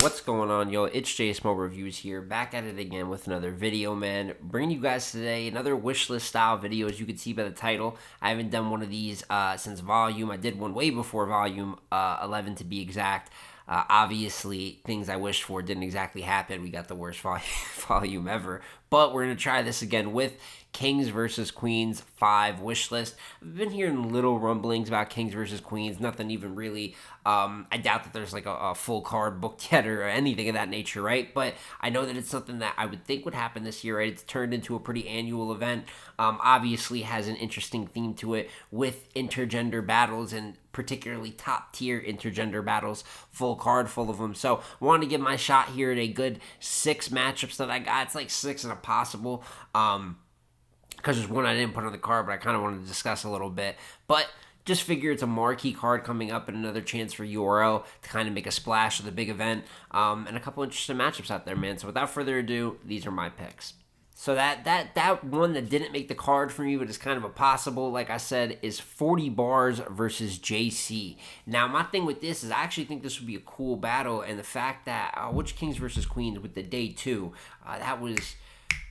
What's going on, yo? It's J Small Reviews here, back at it again with another video, man. Bringing you guys today another wishlist style video, as you can see by the title. I haven't done one of these since Volume. I did one way before Volume 11 to be exact. Obviously, things I wished for didn't exactly happen. We got the worst volume ever. But we're going to try this again with Kings vs. Queens 5 Wishlist. I've been hearing little rumblings about Kings vs. Queens. Nothing even really. I doubt that there's like a full card booked yet or anything of that nature, right? But I know that it's something that I would think would happen this year, right? It's turned into a pretty annual event. Obviously has an interesting theme to it with intergender battles and particularly top tier intergender battles, full card full of them. So wanted to give my shot here at a good 6 matchups that I got. It's like 6 and a possible, because there's one I didn't put on the card, but I kind of wanted to discuss a little bit. But just figure it's a marquee card coming up and another chance for URL to kind of make a splash of the big event, and a couple interesting matchups out there, man. So without further ado, these are my picks. So that one that didn't make the card for me, but is kind of a possible, like I said, is 40 Bars versus JC. Now, my thing with this is I actually think this would be a cool battle, and the fact that, which Kings versus Queens with the day 2, that was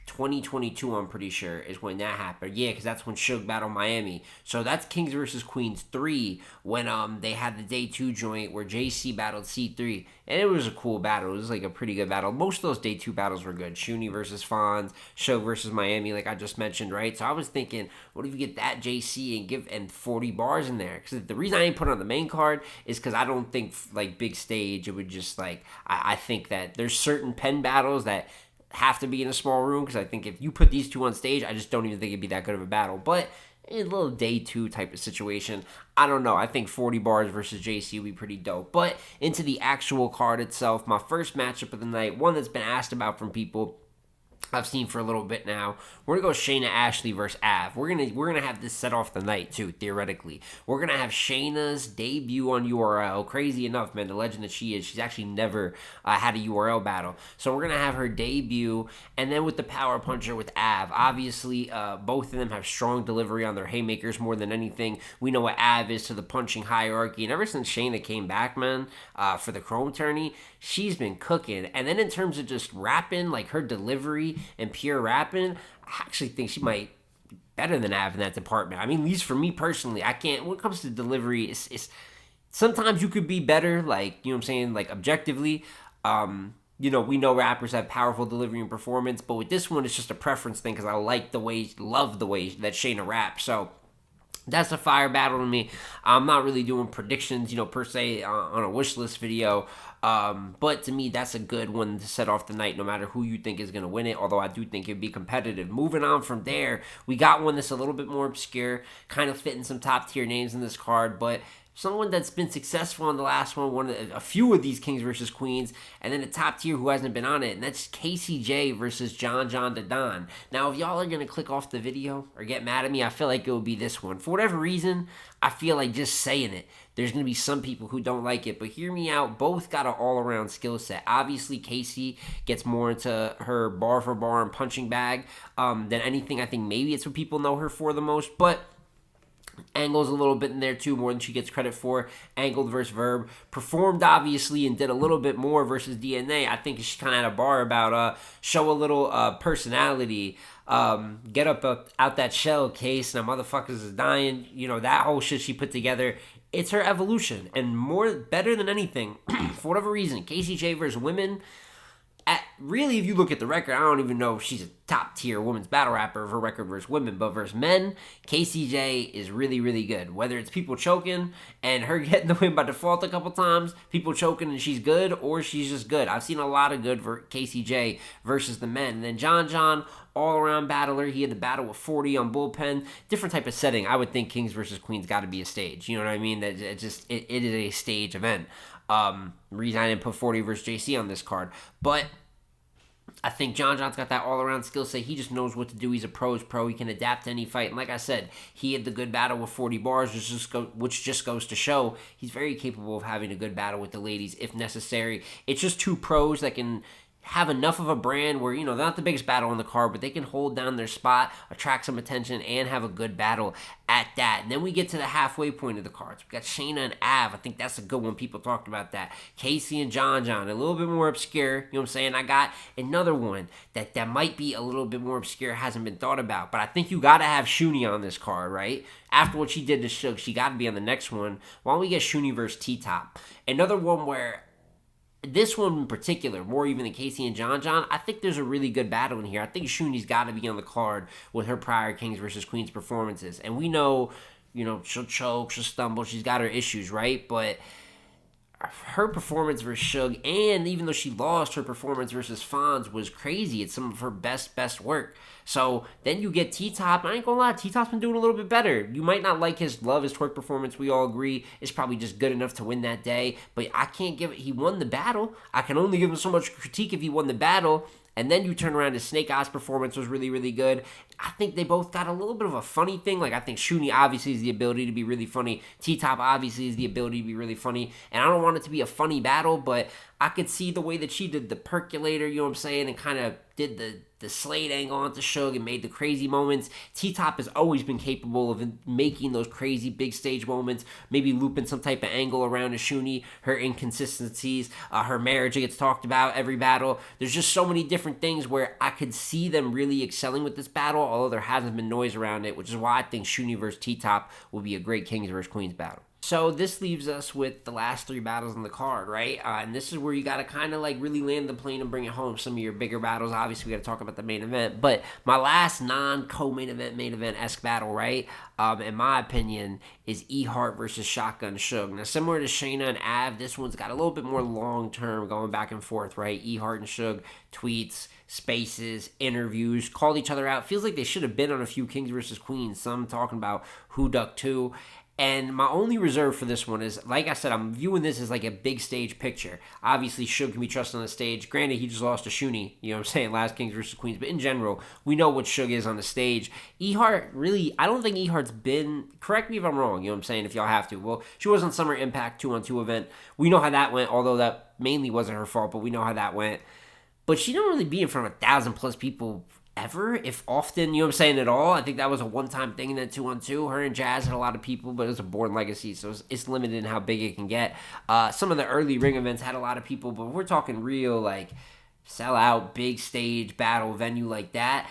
2022, I'm pretty sure, is when that happened. Yeah, because that's when Suge battled Miami. So that's Kings vs. Queens 3, when they had the day 2 joint where JC battled C3. And it was a cool battle. It was like a pretty good battle. Most of those day 2 battles were good. Shuni versus Fonz, Suge versus Miami, like I just mentioned, right? So I was thinking, what if you get that JC and 40 Bars in there? Because the reason I ain't put it on the main card is because I don't think, like, big stage, it would just, like, I think that there's certain pen battles that have to be in a small room, because I think if you put these two on stage, I just don't even think it'd be that good of a battle. But in a little day 2 type of situation, I don't know. I think 40 Bars versus JC would be pretty dope. But into the actual card itself, my first matchup of the night, one that's been asked about from people I've seen for a little bit now. We're gonna go Shayna Ashley versus Av. We're gonna have this set off the night too, theoretically. We're gonna have Shayna's debut on URL. Crazy enough, man, the legend that she is, she's actually never had a URL battle. So we're gonna have her debut, and then with the power puncher with Av. Obviously, both of them have strong delivery on their haymakers more than anything. We know what Av is to the punching hierarchy, and ever since Shayna came back, man, for the Chrome tourney, she's been cooking. And then in terms of just rapping, like her delivery and pure rapping, I actually think she might be better than Av in that department. I mean, at least for me personally, I can't, when it comes to delivery, it's sometimes you could be better, like, you know what I'm saying, like objectively. We know rappers have powerful delivery and performance, but with this one, it's just a preference thing, because I love the way that Shayna raps. So that's a fire battle to me. I'm not really doing predictions, per se, on a wish list video. But to me, that's a good one to set off the night, no matter who you think is going to win it. Although I do think it'd be competitive. Moving on from there, we got one that's a little bit more obscure, kind of fitting some top tier names in this card, but someone that's been successful in the last one, a few of these Kings versus Queens, and then a top tier who hasn't been on it, and that's KCJ versus John the Don. Now, if y'all are going to click off the video or get mad at me, I feel like it will be this one. For whatever reason, I feel like just saying it, there's going to be some people who don't like it, but hear me out. Both got an all-around skill set. Obviously, Casey gets more into her bar for bar and punching bag than anything. I think maybe it's what people know her for the most, but Angle's a little bit in there too, more than she gets credit for. Angled versus Verb. Performed, obviously, and did a little bit more versus DNA. I think she kind of had a bar about show a little personality. Get up out that shell case. Now, motherfuckers is dying. That whole shit she put together. It's her evolution. And better than anything, for whatever reason, KCJ versus women. Really, if you look at the record, I don't even know if she's a top-tier women's battle rapper of her record versus women, but versus men, KCJ is really, really good. Whether it's people choking and her getting the win by default a couple times, people choking and she's good, or she's just good. I've seen a lot of good for KCJ versus the men. And then John, all-around battler. He had the battle with 40 on bullpen. Different type of setting. I would think Kings versus Queens got to be a stage. You know what I mean? That it is a stage event. Reason I didn't put 40 versus JC on this card, but I think John's got that all-around skill set. He just knows what to do. He's a pro's pro. He can adapt to any fight. And like I said, he had the good battle with 40 Bars, which just goes to show he's very capable of having a good battle with the ladies if necessary. It's just two pros that can have enough of a brand where, they're not the biggest battle on the card, but they can hold down their spot, attract some attention, and have a good battle at that. And then we get to the halfway point of the cards. We got Shayna and Av. I think that's a good one. People talked about that. Casey and John, a little bit more obscure. You know what I'm saying? I got another one that might be a little bit more obscure, hasn't been thought about. But I think you got to have Shuni on this card, right? After what she did to Suge, she got to be on the next one. Why don't we get Shuni versus T-Top? Another one where this one in particular, more even than Casey and John, I think there's a really good battle in here. I think Shuni's got to be on the card with her prior Kings versus Queens performances. And we know, she'll choke, she'll stumble, she's got her issues, right? But her performance versus Suge, and even though she lost, her performance versus Fonz was crazy. It's some of her best work. So then you get T-Top. I ain't gonna lie, T-Top's been doing a little bit better. You might not like his twerk performance. We all agree it's probably just good enough to win that day. But I can't give it. He won the battle. I can only give him so much critique if he won the battle. And then you turn around to Snake Eyes' performance was really, really good. I think they both got a little bit of a funny thing. Like, I think Shuni obviously has the ability to be really funny. T-Top obviously has the ability to be really funny. And I don't want it to be a funny battle, but I could see the way that she did the percolator, you know what I'm saying, and kind of did the Slade angle onto Suge and made the crazy moments. T-Top has always been capable of making those crazy big stage moments, maybe looping some type of angle around a Shuni, her inconsistencies, her marriage that gets talked about every battle. There's just so many different things where I could see them really excelling with this battle, although there hasn't been noise around it, which is why I think Shuni versus T-Top will be a great Kings versus Queens battle. So this leaves us with the last three battles on the card, right? And this is where you got to kind of like really land the plane and bring it home. Some of your bigger battles, obviously, we got to talk about the main event. But my last non-co-main event-esque battle, right, in my opinion, is Hart versus Shotgun Suge. Now, similar to Shayna and Av, this one's got a little bit more long-term going back and forth, right? Hart and Suge, tweets, spaces, interviews, called each other out. Feels like they should have been on a few Kings versus Queens. Some talking about who ducked who. And my only reserve for this one is, like I said, I'm viewing this as like a big stage picture. Obviously, Suge can be trusted on the stage. Granted, he just lost to Shuni, you know what I'm saying, last Kings versus Queens. But in general, we know what Suge is on the stage. Hart, really, I don't think Hart's been, correct me if I'm wrong, you know what I'm saying, if y'all have to. Well, she was on Summer Impact 2-on-2 event. We know how that went, although that mainly wasn't her fault, but we know how that went. But she didn't really be in front of 1,000+ people ever, if often, you know what I'm saying, at all. I think that was a one-time thing in that 2-on-2. Her and Jazz had a lot of people, but it was a Born Legacy, so it's limited in how big it can get. Some of the early ring events had a lot of people, but we're talking real, like, sell-out, big stage, battle, venue like that.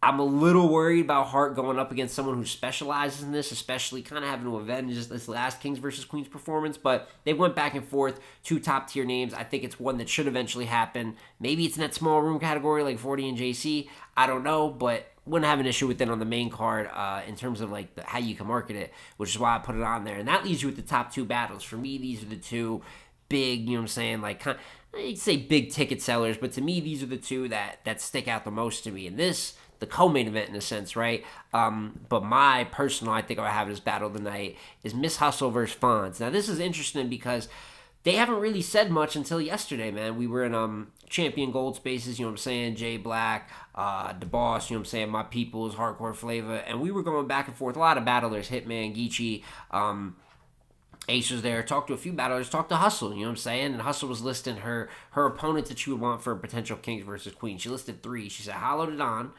I'm a little worried about Hart going up against someone who specializes in this, especially kind of having to avenge this last Kings versus Queens performance. But they went back and forth, two top-tier names. I think it's one that should eventually happen. Maybe it's in that small room category like 40 and JC. I don't know, but wouldn't have an issue with it on the main card in terms of like how you can market it, which is why I put it on there. And that leaves you with the top two battles. For me, these are the two big, you know what I'm saying, like kind of, I'd say big ticket sellers, but to me, these are the two that stick out the most to me. And this, the co-main event in a sense, right? But my personal, I think I would have this battle tonight, is Miss Hustle versus Fonz. Now, this is interesting because they haven't really said much until yesterday, man. We were in Champion Gold Spaces, you know what I'm saying, Jay Black, The Boss, you know what I'm saying, My People's, Hardcore Flavor, and we were going back and forth. A lot of battlers, Hitman, Geechee, Ace was there, talked to a few battlers, talked to Hustle, you know what I'm saying? And Hustle was listing her opponents that she would want for a potential Kings versus Queens. She listed 3. She said Hollow Don,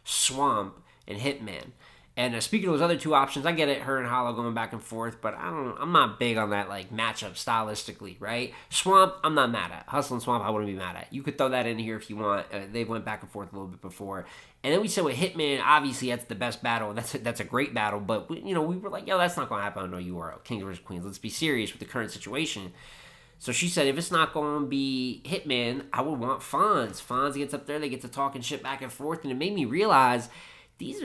Swamp, and Hitman. And speaking of those other two options, I get it, her and Hollow going back and forth, but I'm not big on that like matchup stylistically, right? Swamp, I'm not mad at. Hustle and Swamp, I wouldn't be mad at. You could throw that in here if you want. They went back and forth a little bit before. And then we said with Hitman, obviously that's the best battle, and that's a great battle, but we were like, yo, that's not going to happen on No URL, Kings vs. Queens. Let's be serious with the current situation. So she said, if it's not going to be Hitman, I would want Fonz. Fonz gets up there, they get to talking shit back and forth, and it made me realize these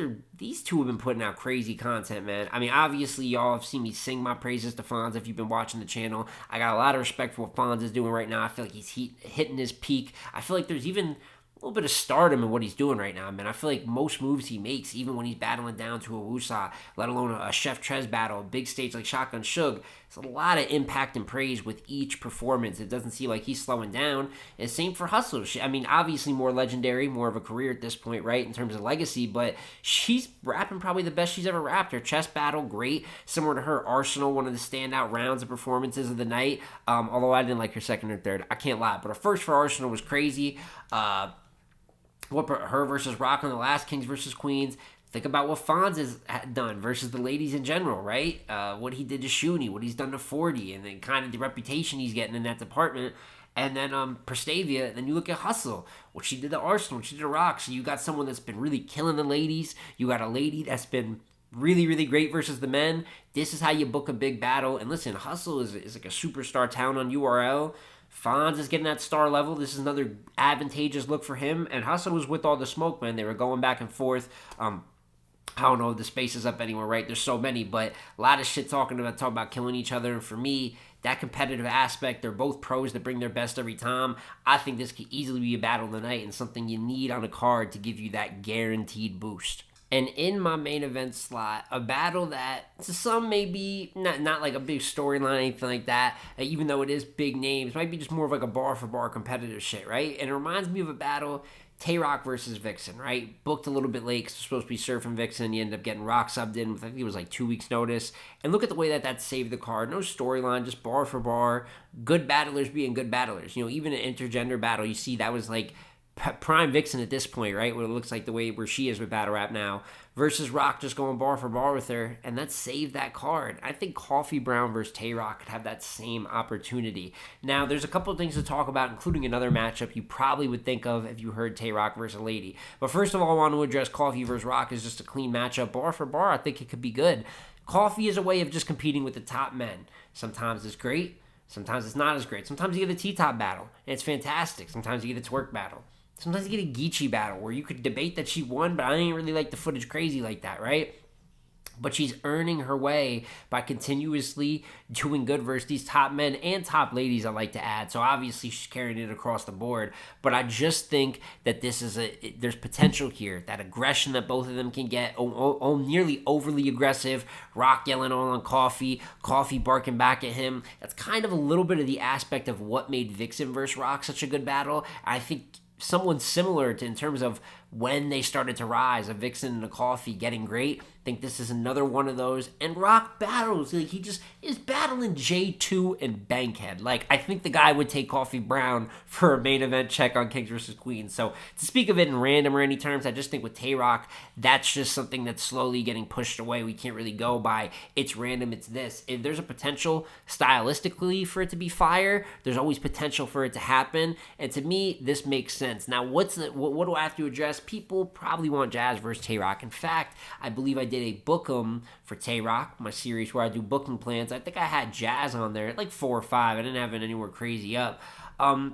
two have been putting out crazy content, man. I mean, obviously, y'all have seen me sing my praises to Fonz if you've been watching the channel. I got a lot of respect for what Fonz is doing right now. I feel like he's hitting his peak. I feel like there's even a little bit of stardom in what he's doing right now, man. I feel like most moves he makes, even when he's battling down to a Wusa, let alone a Chef Trez battle, a big stage like Shotgun Suge, It's a lot of impact and praise with each performance. It doesn't seem like he's slowing down. And same for Hustle. I mean, obviously more legendary, more of a career at this point, right, in terms of legacy, but she's rapping probably the best she's ever rapped. Her chess battle, great. Similar to her Arsenal, one of the standout rounds of performances of the night. Although I didn't like her second or third. I can't lie. But her first for Arsenal was crazy. What her versus Roc on the last Kings versus Queens. Think about what Fonz has done versus the ladies in general, right? What he did to Shuni, what he's done to 40, and then kind of the reputation he's getting in that department. And then Prestavia, and then you look at Hustle, what she did to Arsenal, what she did to Roc. So you got someone that's been really killing the ladies. You got a lady that's been really, really great versus the men. This is how you book a big battle. And listen, Hustle is like a superstar talent on URL. Fonz is getting that star level. This is another advantageous look for him. And Hustle was with all the smoke, man. They were going back and forth. I don't know if the space is up anywhere, right? There's so many, but a lot of shit talking about killing each other. And for me, that competitive aspect, they're both pros that bring their best every time. I think this could easily be a battle of the night and something you need on a card to give you that guaranteed boost. And in my main event slot, a battle that to some may be not like a big storyline or anything like that, even though it is big names, might be just more of like a bar-for-bar competitive shit, right? And it reminds me of a battle, Tay Roc versus Vixen, right? Booked a little bit late because it's supposed to be Surfing Vixen. You end up getting Roc subbed in with, I think it was like 2 weeks notice. And look at the way that saved the card. No storyline, just bar for bar. Good battlers being good battlers. You know, even an intergender battle, you see that was like prime Vixen at this point, right? Where it looks like the way where she is with battle rap now, versus Roc just going bar for bar with her, and that saved that card. I think Coffee Brown versus Tay Roc could have that same opportunity. Now, there's a couple of things to talk about, including another matchup you probably would think of if you heard Tay Roc versus a lady. But first of all, I want to address Coffee versus Roc as just a clean matchup. Bar for bar, I think it could be good. Coffee is a way of just competing with the top men. Sometimes it's great, sometimes it's not as great. Sometimes you get a T-top battle, and it's fantastic. Sometimes you get a twerk battle. Sometimes you get a Geechee battle where you could debate that she won, but I ain't really like the footage crazy like that, right? But she's earning her way by continuously doing good versus these top men and top ladies, I like to add. So obviously she's carrying it across the board. But I just think that there's potential here. That aggression that both of them can get, nearly overly aggressive. Roc yelling all on Coffee barking back at him. That's kind of a little bit of the aspect of what made Vixen versus Roc such a good battle. I think someone similar to in terms of when they started to rise, a Vixen and a Coffee getting great. I think this is another one of those. And Roc battles, like he just is battling J2 and Bankhead. Like, I think the guy would take Coffee Brown for a main event check on Kings vs. Queens. So to speak of it in random or any terms, I just think with Tay Roc, that's just something that's slowly getting pushed away. We can't really go by it's random, it's this. If there's a potential stylistically for it to be fire, there's always potential for it to happen. And to me, this makes sense. Now, what do I have to address? People probably want Jazz versus Tay Roc. In fact, I believe I did a book 'em for Tay Roc, my series where I do booking plans. I think I had Jazz on there, like 4 or 5. I didn't have it anywhere crazy up.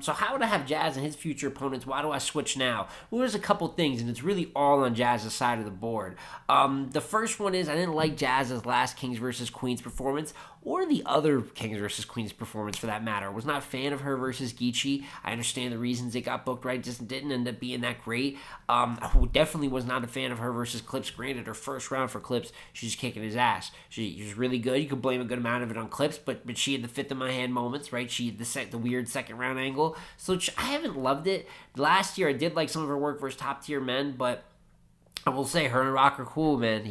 So how would I have Jazz and his future opponents? Why do I switch now? Well, there's a couple things, and it's really all on Jazz's side of the board. The first one is I didn't like Jazz's last Kings vs. Queens performance, or the other Kings vs. Queens performance for that matter. Was not a fan of her versus Geechee. I understand the reasons it got booked right, just didn't end up being that great. I definitely was not a fan of her versus Clips. Granted, her first round for Clips, she's just kicking his ass. She was really good. You could blame a good amount of it on Clips, but she had the fifth in my hand moments, right? She had the weird second round angle. So I haven't loved it. Last year, I did like some of her work versus top tier men, but I will say her and Roc are cool, man.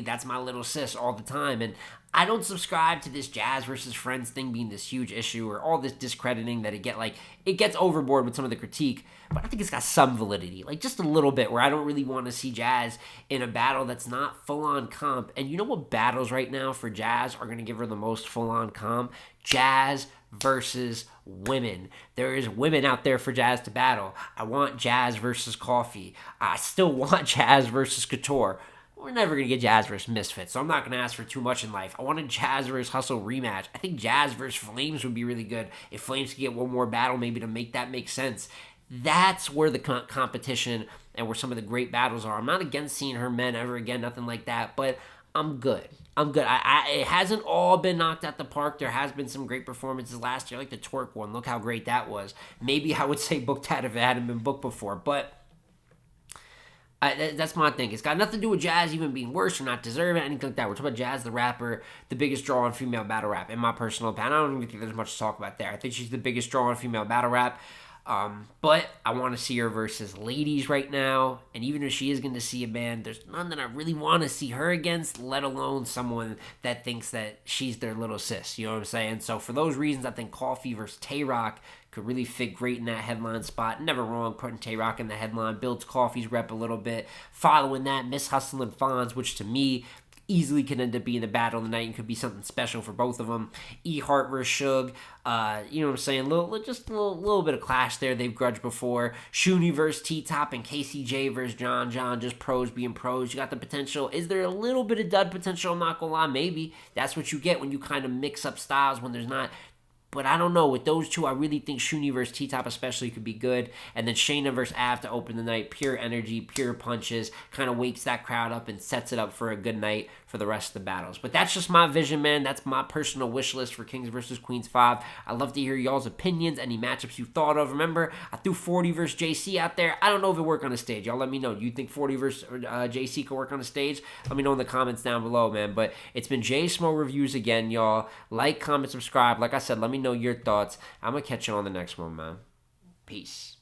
That's my little sis all the time. And I don't subscribe to this Jazz versus Friends thing being this huge issue or all this discrediting that it gets overboard with some of the critique. But I think it's got some validity, like just a little bit, where I don't really want to see Jazz in a battle that's not full-on comp. And you know what battles right now for Jazz are going to give her the most full-on comp? Jazz versus women. There is women out there for Jazz to battle. I want Jazz versus Coffee. I still want Jazz versus Couture. We're never going to get Jazz versus Misfits, so I'm not going to ask for too much in life. I want a Jazz versus Hustle rematch. I think Jazz versus Flames would be really good. If Flames could get one more battle, maybe to make that make sense. That's where the competition and where some of the great battles are. I'm not against seeing her men ever again, nothing like that, but I'm good. It hasn't all been knocked out the park. There has been some great performances last year, like the Twerk one. Look how great that was. Maybe I would say booked that if it hadn't been booked before, but That's my thing. It's got nothing to do with Jazz even being worse or not deserving, anything like that. We're talking about Jazz, the rapper, the biggest draw on female battle rap, in my personal opinion. I don't even think there's much to talk about there. I think she's the biggest draw on female battle rap. But I want to see her versus ladies right now. And even if she is going to see a man, there's none that I really want to see her against, let alone someone that thinks that she's their little sis. You know what I'm saying? So for those reasons, I think Coffee versus Tay Roc could really fit great in that headline spot. Never wrong putting Tay Roc in the headline. Builds Coffee's rep a little bit. Following that, Miss Hustle and Fonz, which to me easily could end up being the battle of the night and could be something special for both of them. Hart versus Suge. You know what I'm saying? Just a little bit of clash there. They've grudged before. Shuni versus T-Top and KCJ versus John. Just pros being pros. You got the potential. Is there a little bit of dud potential? I'm not going to lie. Maybe. That's what you get when you kind of mix up styles when there's not. But I don't know. With those two, I really think Shuni versus T-Top especially could be good. And then Shayna versus Av to open the night. Pure energy, pure punches. Kind of wakes that crowd up and sets it up for a good night for the rest of the battles. But that's just my vision, man. That's my personal wish list for Kings versus Queens 5. I'd love to hear y'all's opinions, any matchups you thought of. Remember, I threw 40 versus JC out there. I don't know if it worked on the stage. Y'all let me know. Do you think 40 versus JC could work on the stage? Let me know in the comments down below, man. But it's been Jay Smo Reviews again, y'all. Like, comment, subscribe. Like I said, let me know your thoughts. I'm going to catch you on the next one, man. Peace.